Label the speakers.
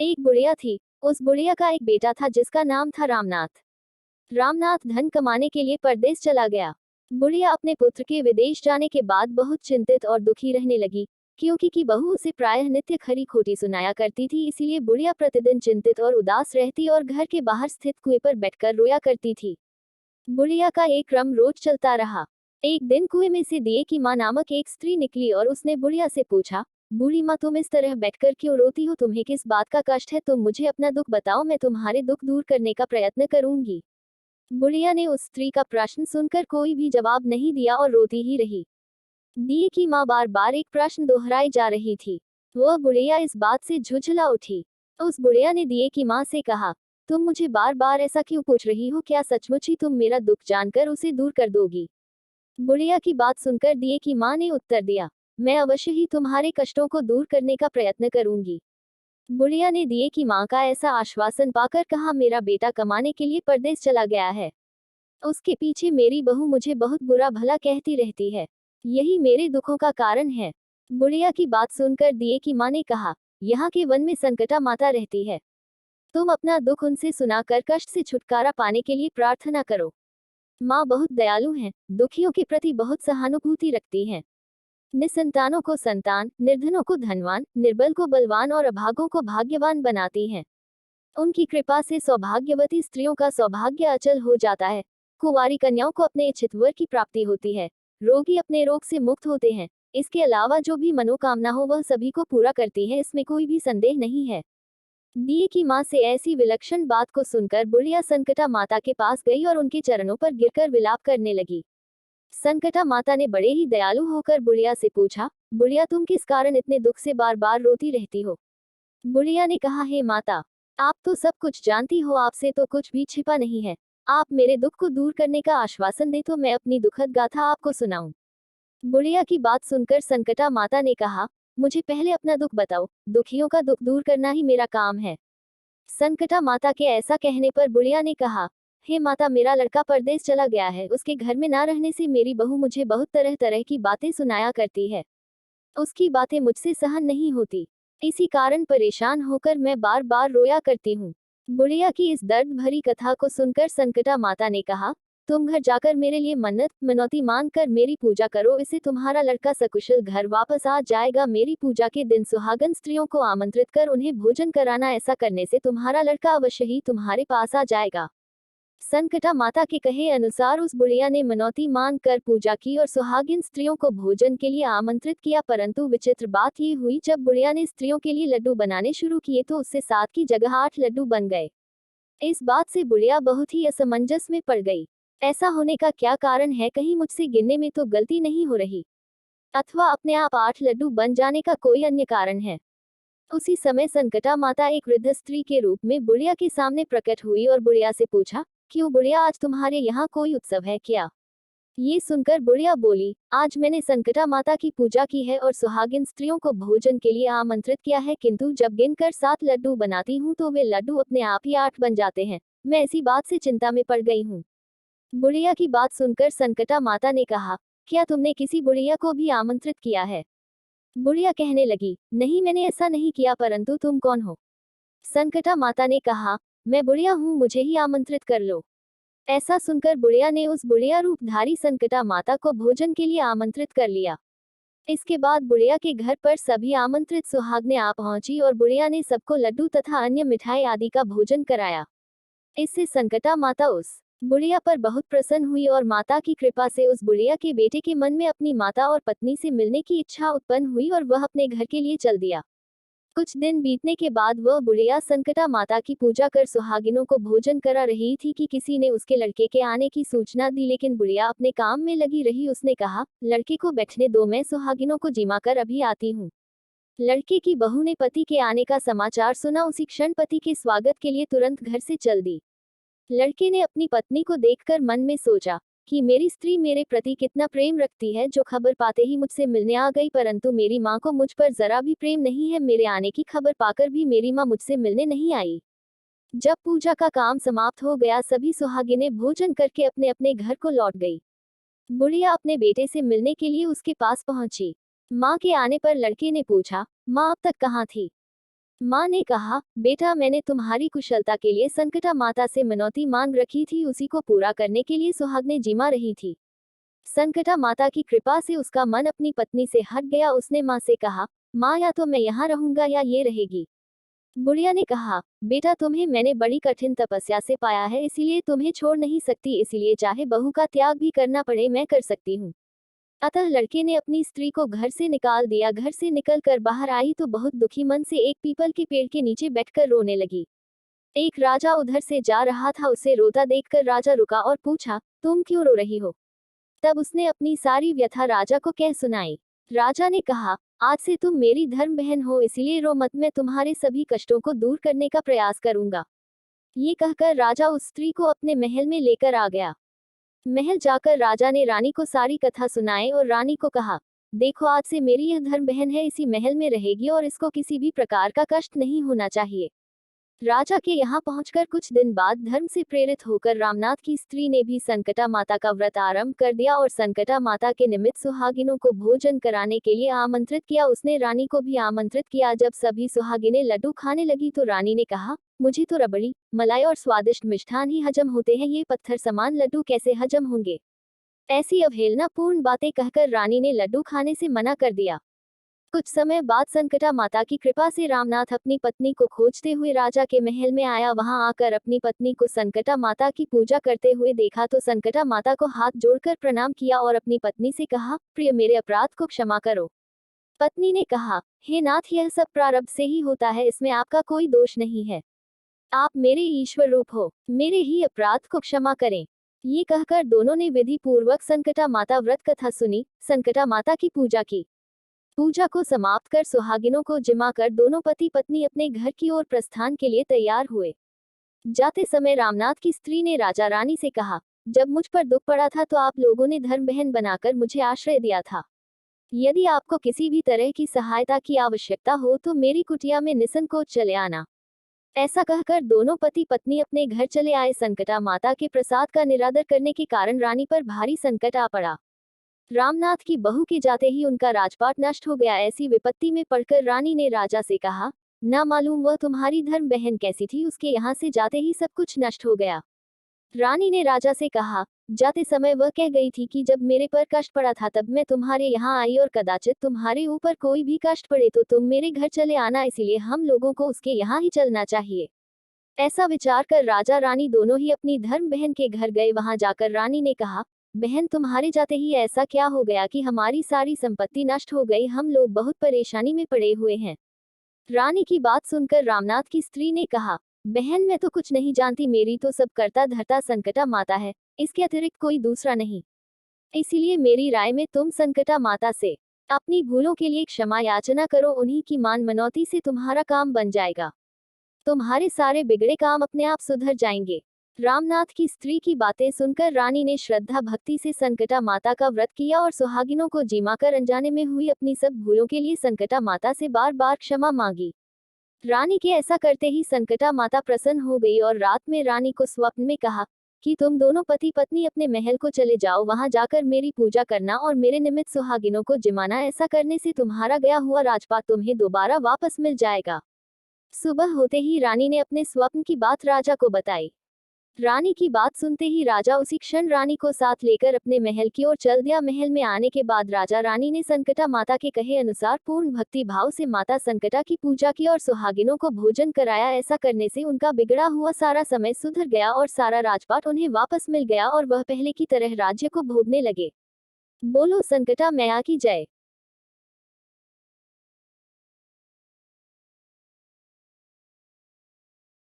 Speaker 1: एक बुढ़िया थी। उस बुढ़िया का एक बेटा था जिसका नाम था रामनाथ। रामनाथ धन कमाने के लिए परदेश चला गया। बुढ़िया अपने पुत्र के विदेश जाने के बाद बहुत चिंतित और दुखी रहने लगी, क्योंकि की बहू उसे प्रायः नित्य खरी खोटी सुनाया करती थी। इसीलिए बुढ़िया प्रतिदिन चिंतित और उदास रहती और घर के बाहर स्थित कुएं पर बैठकर रोया करती थी। बुढ़िया का एक क्रम रोज चलता रहा। एक दिन कुएं में से दिए की माँ नामक एक स्त्री निकली और उसने बुढ़िया से पूछा, बूढ़ी माँ, तुम इस तरह बैठकर क्यों रोती हो? तुम्हें किस बात का कष्ट है? तुम मुझे अपना दुख बताओ, मैं तुम्हारे दुख दूर करने का प्रयत्न करूंगी। बुढ़िया ने उस स्त्री का प्रश्न सुनकर कोई भी जवाब नहीं दिया और रोती ही रही। दिए की माँ बार बार एक प्रश्न दोहराई जा रही थी। वह बुढ़िया इस बात से झुंझला उठी। उस बुढ़िया ने दिए की माँ से कहा, तुम मुझे बार बार ऐसा क्यों पूछ रही हो? क्या सचमुच ही तुम मेरा दुख जानकर उसे दूर कर दोगी? बुढ़िया की बात सुनकर दिए की माँ ने उत्तर दिया, मैं अवश्य ही तुम्हारे कष्टों को दूर करने का प्रयत्न करूंगी। बुढ़िया ने दिए की माँ का ऐसा आश्वासन पाकर कहा, मेरा बेटा कमाने के लिए परदेश चला गया है। उसके पीछे मेरी बहू मुझे बहुत बुरा भला कहती रहती है। यही मेरे दुखों का कारण है। बुढ़िया की बात सुनकर दिए की माँ ने कहा, यहाँ के वन में संकटा माता रहती है। तुम अपना दुख उनसे सुनाकर कष्ट से छुटकारा पाने के लिए प्रार्थना करो। माँ बहुत दयालु हैं, दुखियों के प्रति बहुत सहानुभूति रखती हैं। निसंतानों को संतान, निर्धनों को धनवान, निर्बल को बलवान और अभागों को भाग्यवान बनाती हैं। उनकी कृपा से सौभाग्यवती स्त्रियों का सौभाग्य अचल हो जाता है। कुंवारी कन्याओं को अपने इच्छित वर की प्राप्ति होती है। रोगी अपने रोग से मुक्त होते हैं। इसके अलावा जो भी मनोकामना हो वह सभी को पूरा करती है, इसमें कोई भी संदेह नहीं है। दिए की माँ से ऐसी विलक्षण बात को सुनकर बुढ़िया संकटा माता के पास गई और उनके चरणों पर गिरकर विलाप करने लगी। संकटा माता ने बड़े ही दयालु होकर बुढ़िया से पूछा, बुढ़िया, तुम किस कारण इतने दुख से बार बार रोती रहती हो? बुढ़िया ने कहा, हे माता, आप तो सब कुछ जानती हो, आपसे तो कुछ भी छिपा नहीं है। आप मेरे दुख को दूर करने का आश्वासन दे तो मैं अपनी दुखद गाथा आपको सुनाऊं। बुढ़िया की बात सुनकर संकटा माता ने कहा, मुझे पहले अपना दुख बताओ, दुखियों का दुख दूर करना ही मेरा काम है। संकटा माता के ऐसा कहने पर बुढ़िया ने कहा, हे माता, मेरा लड़का परदेश चला गया है। उसके घर में ना रहने से मेरी बहू मुझे बहुत तरह तरह की बातें सुनाया करती है। उसकी बातें मुझसे सहन नहीं होती। इसी कारण परेशान होकर मैं बार बार रोया करती हूँ। बुढ़िया की इस दर्द भरी कथा को सुनकर संकटा माता ने कहा, तुम घर जाकर मेरे लिए मन्नत मनौती मांग कर मेरी पूजा करो, इससे तुम्हारा लड़का सकुशल घर वापस आ जाएगा। मेरी पूजा के दिन सुहागन स्त्रियों को आमंत्रित कर उन्हें भोजन कराना, ऐसा करने से तुम्हारा लड़का अवश्य ही तुम्हारे पास आ जाएगा। संकटा माता के कहे अनुसार उस बुढ़िया ने मनौती मांग कर पूजा की और सुहागिन स्त्रियों को भोजन के लिए आमंत्रित किया। परंतु विचित्र बात ये हुई, जब बुढ़िया ने स्त्रियों के लिए लड्डू बनाने शुरू किए तो उससे 7 की जगह 8 लड्डू बन गए। इस बात से बुढ़िया बहुत ही असमंजस में पड़ गई। ऐसा होने का क्या कारण है? कहीं मुझसे गिनने में तो गलती नहीं हो रही, अथवा अपने आप 8 लड्डू बन जाने का कोई अन्य कारण है? उसी समय संकटा माता एक वृद्ध स्त्री के रूप में बुढ़िया के सामने प्रकट हुई और बुढ़िया से पूछा, क्यों बुढ़िया, आज तुम्हारे यहाँ कोई उत्सव है क्या? ये सुनकर बुढ़िया बोली, आज मैंने संकटा माता की पूजा की है और सुहागिन स्त्रियों को भोजन के लिए आमंत्रित किया है, किंतु जब गिनकर 7 लड्डू बनाती हूँ तो वे लड्डू अपने आप ही 8 बन जाते हैं। मैं इसी बात से चिंता में पड़ गई हूँ। बुढ़िया की बात सुनकर संकटा माता ने कहा, क्या तुमने किसी बुढ़िया को भी आमंत्रित किया है? बुढ़िया कहने लगी, नहीं, मैंने ऐसा नहीं किया, परंतु तुम कौन हो? संकटा माता ने कहा, मैं बुढ़िया हूँ, मुझे ही आमंत्रित कर लो। ऐसा सुनकर बुढ़िया ने उस बुढ़िया रूपधारी संकटा माता को भोजन के लिए आमंत्रित कर लिया। इसके बाद बुढ़िया के घर पर सभी आमंत्रित सुहागनें आ पहुंची और बुढ़िया ने सबको लड्डू तथा अन्य मिठाई आदि का भोजन कराया। इससे संकटा माता उस बुढ़िया पर बहुत प्रसन्न हुई और माता की कृपा से उस बुढ़िया के बेटे के मन में अपनी माता और पत्नी से मिलने की इच्छा उत्पन्न हुई और वह अपने घर के लिए चल दिया। कुछ दिन बीतने के बाद वह बुढ़िया संकटा माता की पूजा कर सुहागिनों को भोजन करा रही थी कि किसी ने उसके लड़के के आने की सूचना दी, लेकिन बुढ़िया अपने काम में लगी रही। उसने कहा, लड़के को बैठने दो, मैं सुहागिनों को जिमा कर अभी आती हूँ। लड़के की बहू ने पति के आने का समाचार सुना, उसी क्षण पति के स्वागत के लिए तुरंत घर से चल दी। लड़के ने अपनी पत्नी को देखकर मन में सोचा कि मेरी स्त्री मेरे प्रति कितना प्रेम रखती है, जो खबर पाते ही मुझसे मिलने आ गई, परंतु मेरी माँ को मुझ पर जरा भी प्रेम नहीं है। मेरे आने की खबर पाकर भी मेरी माँ मुझसे मिलने नहीं आई। जब पूजा का काम समाप्त हो गया, सभी सुहागिनें भोजन करके अपने अपने घर को लौट गई। बुढ़िया अपने बेटे से मिलने के लिए उसके पास पहुंची। माँ के आने पर लड़के ने पूछा, माँ अब तक कहाँ थी? माँ ने कहा, बेटा मैंने तुम्हारी कुशलता के लिए संकटा माता से मनौती मांग रखी थी, उसी को पूरा करने के लिए सुहागने जिमा रही थी। संकटा माता की कृपा से उसका मन अपनी पत्नी से हट गया। उसने माँ से कहा, माँ या तो मैं यहाँ रहूंगा या ये रहेगी। बुढ़िया ने कहा, बेटा तुम्हें मैंने बड़ी कठिन तपस्या से पाया है, इसीलिए तुम्हें छोड़ नहीं सकती, इसलिए चाहे बहू का त्याग भी करना पड़े मैं कर सकती हूँ। अतः लड़के ने अपनी स्त्री को घर से निकाल दिया। घर से निकलकर बाहर आई तो बहुत दुखी मन से एक पीपल के पेड़ के नीचे बैठकर रोने लगी। एक राजा उधर से जा रहा था, उसे रोता देखकर राजा रुका और पूछा, तुम क्यों रो रही हो? तब उसने अपनी सारी व्यथा राजा को कह सुनाई। राजा ने कहा, आज से तुम मेरी धर्म बहन हो, इसलिए रो मत, मैं तुम्हारे सभी कष्टों को दूर करने का प्रयास करूंगा। ये कहकर राजा उस स्त्री को अपने महल में लेकर आ गया। महल जाकर राजा ने रानी को सारी कथा सुनाई और रानी को कहा, देखो आज से मेरी यह धर्म बहन है, इसी महल में रहेगी और इसको किसी भी प्रकार का कष्ट नहीं होना चाहिए। राजा के यहाँ पहुंचकर कुछ दिन बाद धर्म से प्रेरित होकर रामनाथ की स्त्री ने भी संकटा माता का व्रत आरंभ कर दिया और संकटा माता के निमित्त सुहागिनों को भोजन कराने के लिए आमंत्रित किया। उसने रानी को भी आमंत्रित किया। जब सभी सुहागिनें लड्डू खाने लगी तो रानी ने कहा, मुझे तो रबड़ी, मलाई और स्वादिष्ट मिष्ठान ही हजम होते हैं, ये पत्थर समान लड्डू कैसे हजम होंगे? ऐसी अवहेलनापूर्ण बातें कहकर रानी ने लड्डू खाने से मना कर दिया। कुछ समय बाद संकटा माता की कृपा से रामनाथ अपनी पत्नी को खोजते हुए राजा के महल में आया। वहां आकर अपनी पत्नी को संकटा माता की पूजा करते हुए देखा तो संकटा माता को हाथ जोड़कर प्रणाम किया और अपनी पत्नी से कहा, प्रिय मेरे अपराध को क्षमा करो। पत्नी ने कहा, हे नाथ, यह सब प्रारब्ध से ही होता है, इसमें आपका कोई दोष नहीं है। आप मेरे ईश्वर रूप हो, मेरे ही अपराध को क्षमा करें। ये कहकर दोनों ने विधि पूर्वक संकटा माता व्रत कथा सुनी, संकटा माता की पूजा की। पूजा को समाप्त कर सुहागिनों को जिमाकर दोनों पति पत्नी अपने घर की ओर प्रस्थान के लिए तैयार हुए। जाते समय रामनाथ की स्त्री ने राजा रानी से कहा, जब मुझ पर दुख पड़ा था तो आप लोगों ने धर्म बहन बनाकर मुझे आश्रय दिया था। यदि आपको किसी भी तरह की सहायता की आवश्यकता हो तो मेरी कुटिया में निसंकोच चले आना। ऐसा कहकर दोनों पति पत्नी अपने घर चले आए। संकटा माता के प्रसाद का निरादर करने के कारण रानी पर भारी संकट आ पड़ा। रामनाथ की बहू के जाते ही उनका राजपाट नष्ट हो गया। ऐसी विपत्ति में पड़कर रानी ने राजा से कहा, ना मालूम वह तुम्हारी धर्म बहन कैसी थी, उसके यहाँ से जाते ही सब कुछ नष्ट हो गया। रानी ने राजा से कहा, जाते समय वह कह गई थी कि जब मेरे पर कष्ट पड़ा था तब मैं तुम्हारे यहाँ आई और कदाचित तुम्हारे ऊपर कोई भी कष्ट पड़े तो तुम मेरे घर चले आना, इसीलिए हम लोगों को उसके यहाँ ही चलना चाहिए। ऐसा विचार कर राजा रानी दोनों ही अपनी धर्म बहन के घर गए। वहां जाकर रानी ने कहा, बहन तुम्हारे जाते ही ऐसा क्या हो गया कि हमारी सारी संपत्ति नष्ट हो गई, हम लोग बहुत परेशानी में पड़े हुए हैं। रानी की बात सुनकर रामनाथ की स्त्री ने कहा, बहन मैं तो कुछ नहीं जानती, मेरी तो सब करता धरता संकटा माता है, इसके अतिरिक्त कोई दूसरा नहीं। इसीलिए मेरी राय में तुम संकटा माता से अपनी भूलों के लिए क्षमा याचना करो, उन्हीं की मान मनौती से तुम्हारा काम बन जाएगा। तुम्हारे सारे बिगड़े काम अपने आप सुधर जाएंगे। रामनाथ की स्त्री की बातें सुनकर रानी ने श्रद्धा भक्ति से संकटा माता का व्रत किया और सुहागिनों को जिमाकर अनजाने में हुई अपनी सब भूलों के लिए संकटा माता से बार बार क्षमा मांगी। रानी के ऐसा करते ही संकटा माता प्रसन्न हो गई और रात में रानी को स्वप्न में कहा कि तुम दोनों पति पत्नी अपने महल को चले जाओ, वहां जाकर मेरी पूजा करना और मेरे निमित्त सुहागिनों को जिमाना। ऐसा करने से तुम्हारा गया हुआ राजपाट तुम्हें दोबारा वापस मिल जाएगा। सुबह होते ही रानी ने अपने स्वप्न की बात राजा को बताई। रानी की बात सुनते ही राजा उसी क्षण रानी को साथ लेकर अपने महल की ओर चल दिया। महल में आने के बाद राजा रानी ने संकटा माता के कहे अनुसार पूर्ण भक्ति भाव से माता संकटा की पूजा की और सुहागिनों को भोजन कराया। ऐसा करने से उनका बिगड़ा हुआ सारा समय सुधर गया और सारा राजपाट उन्हें वापस मिल गया और वह पहले की तरह राज्य को भोगने लगे। बोलो संकटा मैया की जय।